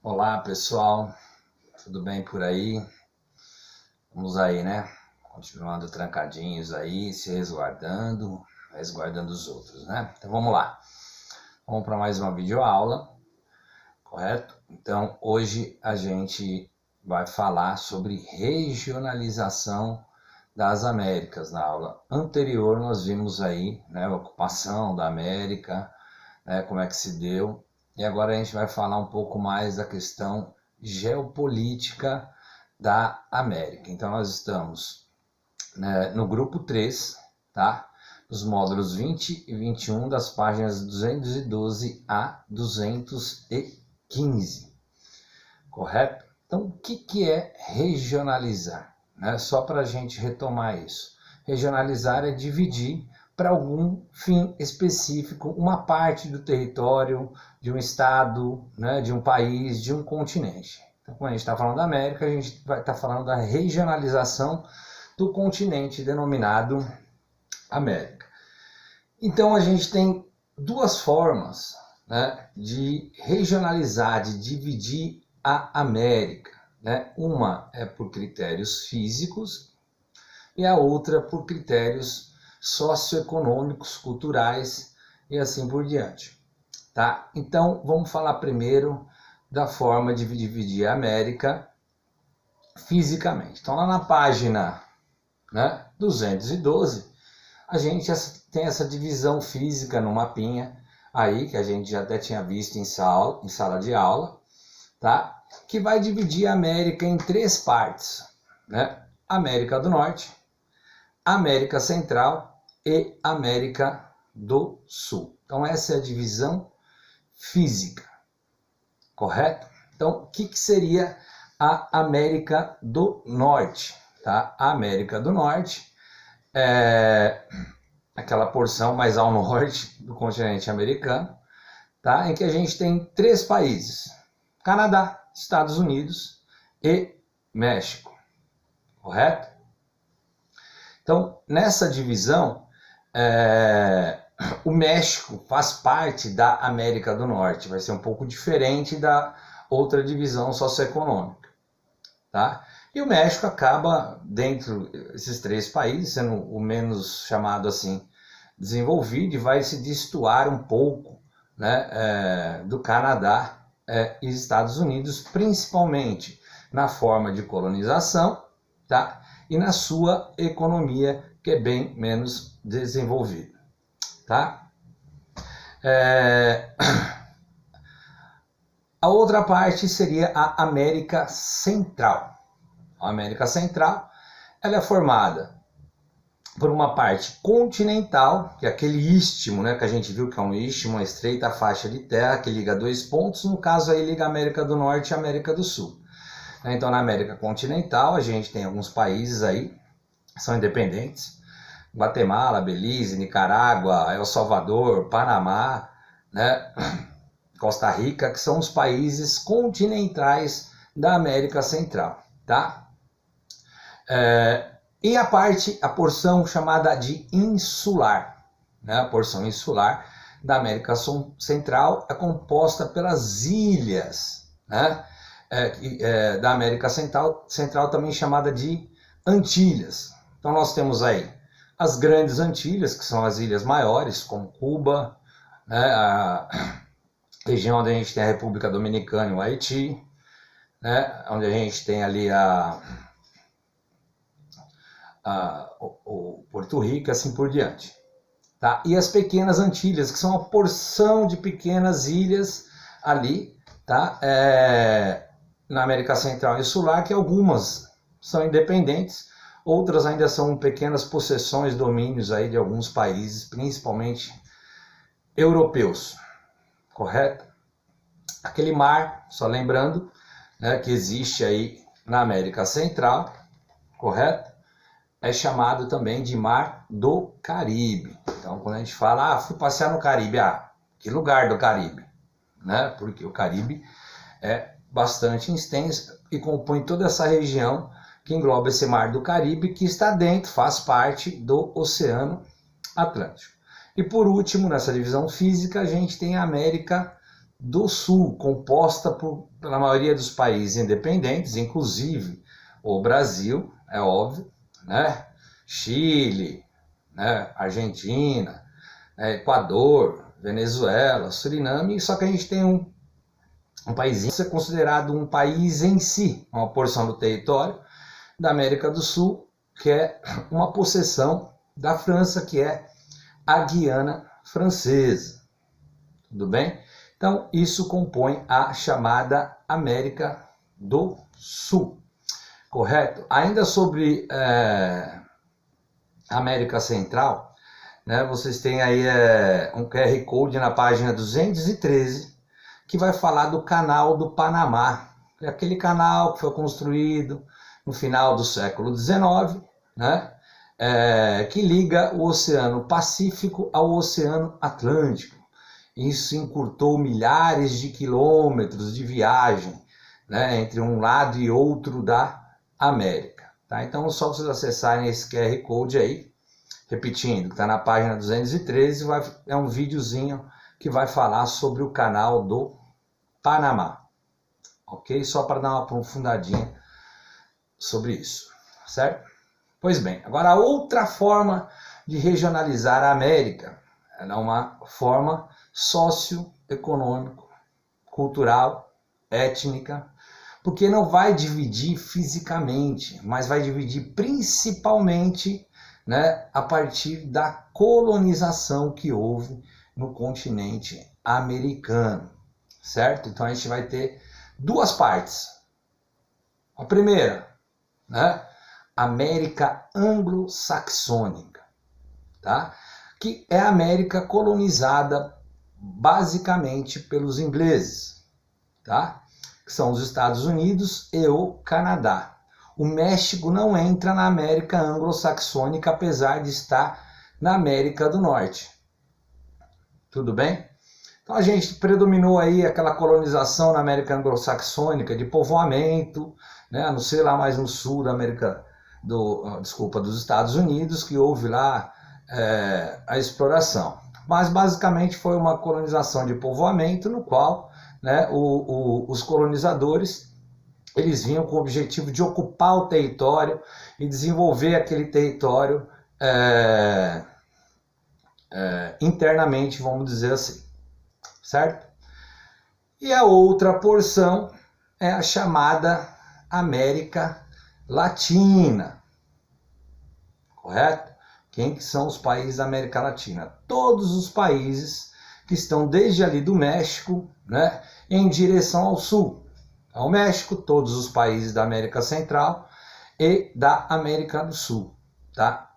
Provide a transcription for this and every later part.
Olá pessoal, tudo bem por aí? Vamos aí, né? Continuando trancadinhos aí, se resguardando os outros, né? Então vamos lá. Vamos para mais uma videoaula, correto? Então hoje a gente vai falar sobre regionalização das Américas. Na aula anterior nós vimos aí, né, a ocupação da América, né, como é que se deu. E agora a gente vai falar um pouco mais da questão geopolítica da América. Então nós estamos, né, no grupo 3, tá? Nos módulos 20 e 21 das páginas 212 a 215, correto? Então o que é regionalizar? Né? Só para a gente retomar isso. Regionalizar é dividir para algum fim específico uma parte do território de um estado, né, de um país, de um continente. Então, quando a gente está falando da América, a gente vai estar falando da regionalização do continente denominado América. Então, a gente tem duas formas, né, de regionalizar, de dividir a América. Né? Uma é por critérios físicos e a outra por critérios socioeconômicos, culturais e assim por diante. Tá? Então, vamos falar primeiro da forma de dividir a América fisicamente. Então, lá na página, né, 212, a gente tem essa divisão física no mapinha, aí que a gente já até tinha visto em sala de aula, tá? Que vai dividir a América em três partes, né? América do Norte, América Central e América do Sul. Então essa é a divisão física, correto? Então o que seria a América do Norte? Tá? A América do Norte é aquela porção mais ao norte do continente americano, tá? Em que a gente tem três países: Canadá, Estados Unidos e México, correto? Então, nessa divisão, o México faz parte da América do Norte, vai ser um pouco diferente da outra divisão socioeconômica, tá? E o México acaba, dentro desses três países, sendo o menos chamado assim desenvolvido, e vai se destoar um pouco, né, do Canadá e Estados Unidos, principalmente na forma de colonização, tá? E na sua economia, que é bem menos desenvolvida, tá? A outra parte seria a América Central. A América Central, ela é formada por uma parte continental, que é aquele istmo, né, que a gente viu que é um istmo, uma estreita faixa de terra que liga dois pontos, no caso aí liga a América do Norte e a América do Sul. Então na América continental a gente tem alguns países aí que são independentes: Guatemala, Belize, Nicarágua, El Salvador, Panamá, né, Costa Rica, que são os países continentais da América Central, tá? E a porção chamada de insular, né? A porção insular da América Central é composta pelas ilhas, né? Da América Central também chamada de Antilhas. Então nós temos aí as grandes Antilhas, que são as ilhas maiores, como Cuba, né? A região onde a gente tem a República Dominicana e o Haiti, né? Onde a gente tem ali o Porto Rico e assim por diante. Tá? E as pequenas Antilhas, que são uma porção de pequenas ilhas ali, tá? Na América Central e Insular, que algumas são independentes, outras ainda são pequenas possessões, domínios aí de alguns países, principalmente europeus, correto? Aquele mar, só lembrando, né, que existe aí na América Central, correto? É chamado também de Mar do Caribe. Então, quando a gente fala, fui passear no Caribe, que lugar do Caribe? Né? Porque o Caribe é bastante extenso e compõe toda essa região que engloba esse Mar do Caribe, que está dentro, faz parte do Oceano Atlântico. E por último, nessa divisão física, a gente tem a América do Sul, composta pela maioria dos países independentes, inclusive o Brasil, é óbvio, né? Chile, né? Argentina, né? Equador, Venezuela, Suriname, só que a gente tem um país que é considerado um país em si, uma porção do território da América do Sul, que é uma possessão da França, que é a Guiana Francesa. Tudo bem? Então, isso compõe a chamada América do Sul. Correto? Ainda sobre América Central, né, vocês têm aí um QR Code na página 213, que vai falar do Canal do Panamá. É aquele canal que foi construído no final do século XIX, né, que liga o Oceano Pacífico ao Oceano Atlântico. Isso encurtou milhares de quilômetros de viagem, né, entre um lado e outro da América. Tá? Então, só vocês acessarem esse QR Code aí, repetindo, que está na página 213, é um videozinho que vai falar sobre o Canal do Panamá. Ok? Só para dar uma aprofundadinha sobre isso, certo? Pois bem, agora a outra forma de regionalizar a América é uma forma socioeconômico, cultural, étnica, porque não vai dividir fisicamente, mas vai dividir principalmente, né, a partir da colonização que houve no continente americano, certo? Então a gente vai ter duas partes. A primeira, né, América anglo-saxônica, tá? Que é a América colonizada basicamente pelos ingleses, tá? Que são os Estados Unidos e o Canadá. O México não entra na América anglo-saxônica, apesar de estar na América do Norte. Tudo bem? Então a gente predominou aí aquela colonização na América anglo-saxônica de povoamento, né? Não sei lá mais no sul da América dos Estados Unidos, que houve lá a exploração. Mas basicamente foi uma colonização de povoamento no qual, né, os colonizadores eles vinham com o objetivo de ocupar o território e desenvolver aquele território internamente, vamos dizer assim, certo? E a outra porção é a chamada América Latina, correto? Quem que são os países da América Latina? Todos os países que estão desde ali do México, né, em direção ao sul. Ao México, todos os países da América Central e da América do Sul. Tá?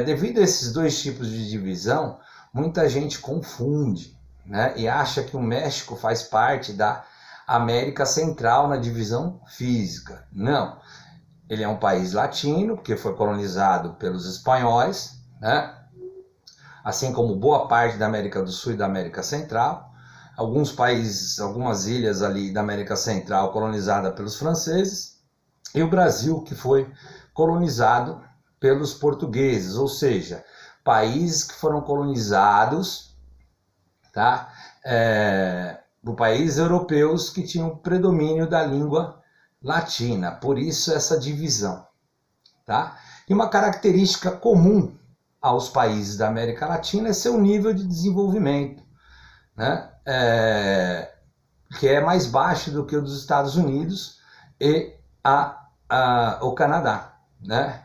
Devido a esses dois tipos de divisão, muita gente confunde, né, e acha que o México faz parte da América Central na divisão física. Não. Ele é um país latino, que foi colonizado pelos espanhóis, né? Assim como boa parte da América do Sul e da América Central. Alguns países, algumas ilhas ali da América Central colonizada pelos franceses. E o Brasil, que foi colonizado pelos portugueses, ou seja, países que foram colonizados, tá? Por países europeus que tinham predomínio da língua latina, por isso essa divisão, tá? E uma característica comum aos países da América Latina é seu nível de desenvolvimento, né? Que é mais baixo do que o dos Estados Unidos e o Canadá, né?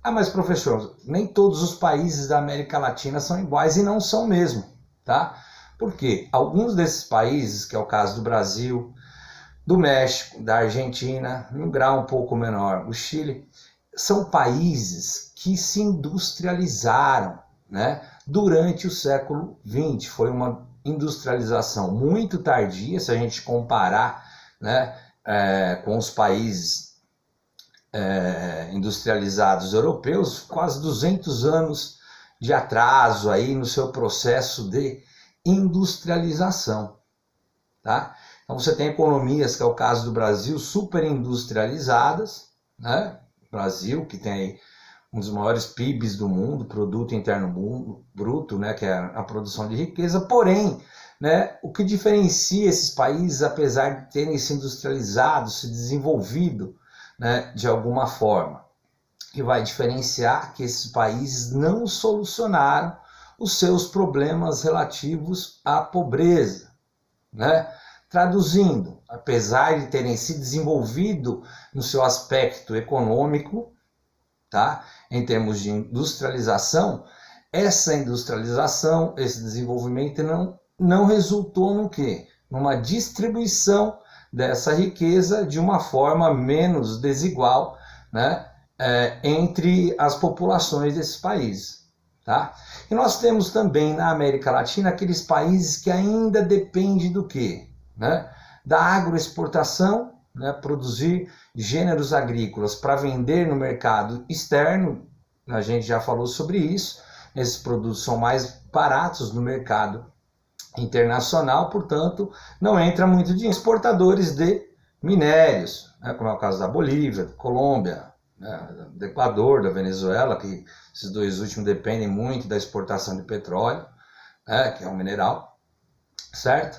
Mas professor, nem todos os países da América Latina são iguais e não são mesmo, tá? Porque alguns desses países, que é o caso do Brasil, do México, da Argentina, num grau um pouco menor, o Chile, são países que se industrializaram, né, durante o século XX. Foi uma industrialização muito tardia, se a gente comparar, né, com os países industrializados europeus, quase 200 anos de atraso aí no seu processo de industrialização, tá? Então você tem economias, que é o caso do Brasil, super industrializadas, né? Brasil, que tem aí um dos maiores PIBs do mundo, Produto Interno Bruto, né? Que é a produção de riqueza, porém né, o que diferencia esses países, apesar de terem se industrializado, se desenvolvido, né, de alguma forma. Que vai diferenciar que esses países não solucionaram os seus problemas relativos à pobreza, né? Traduzindo, apesar de terem se desenvolvido no seu aspecto econômico, tá? Em termos de industrialização, essa industrialização, esse desenvolvimento não resultou no quê? Numa distribuição dessa riqueza de uma forma menos desigual, né? Entre as populações desses países. Tá? E nós temos também na América Latina aqueles países que ainda dependem do quê? Né? Da agroexportação, né? Produzir gêneros agrícolas para vender no mercado externo, a gente já falou sobre isso, esses produtos são mais baratos no mercado internacional, portanto, não entra muito de exportadores de minérios, né? Como é o caso da Bolívia, da Colômbia, do Equador, da Venezuela, que esses dois últimos dependem muito da exportação de petróleo, né, que é um mineral, certo?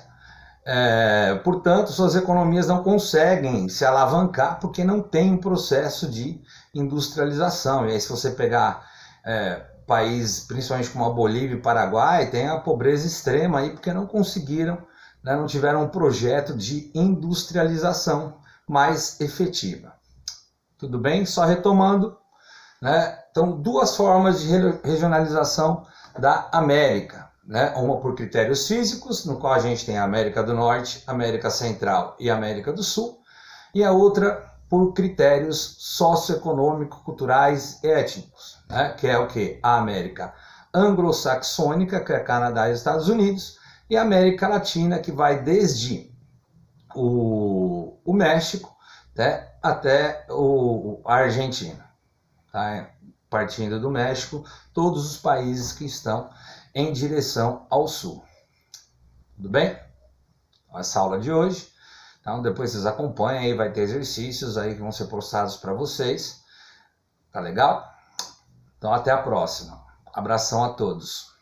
Portanto, suas economias não conseguem se alavancar porque não tem um processo de industrialização. E aí, se você pegar países, principalmente como a Bolívia e o Paraguai, tem a pobreza extrema aí porque não conseguiram, né, não tiveram um projeto de industrialização mais efetiva. Tudo bem? Só retomando, né? Então, duas formas de regionalização da América, né? Uma por critérios físicos, no qual a gente tem a América do Norte, América Central e América do Sul, e a outra por critérios socioeconômicos, culturais e étnicos, né? Que é o que? A América anglo-saxônica, que é Canadá e Estados Unidos, e a América Latina, que vai desde o México, né, até a Argentina, tá? Partindo do México, todos os países que estão em direção ao sul. Tudo bem? Essa aula de hoje, então depois vocês acompanham aí, vai ter exercícios aí que vão ser postados para vocês, tá legal? Então até a próxima. Abração a todos.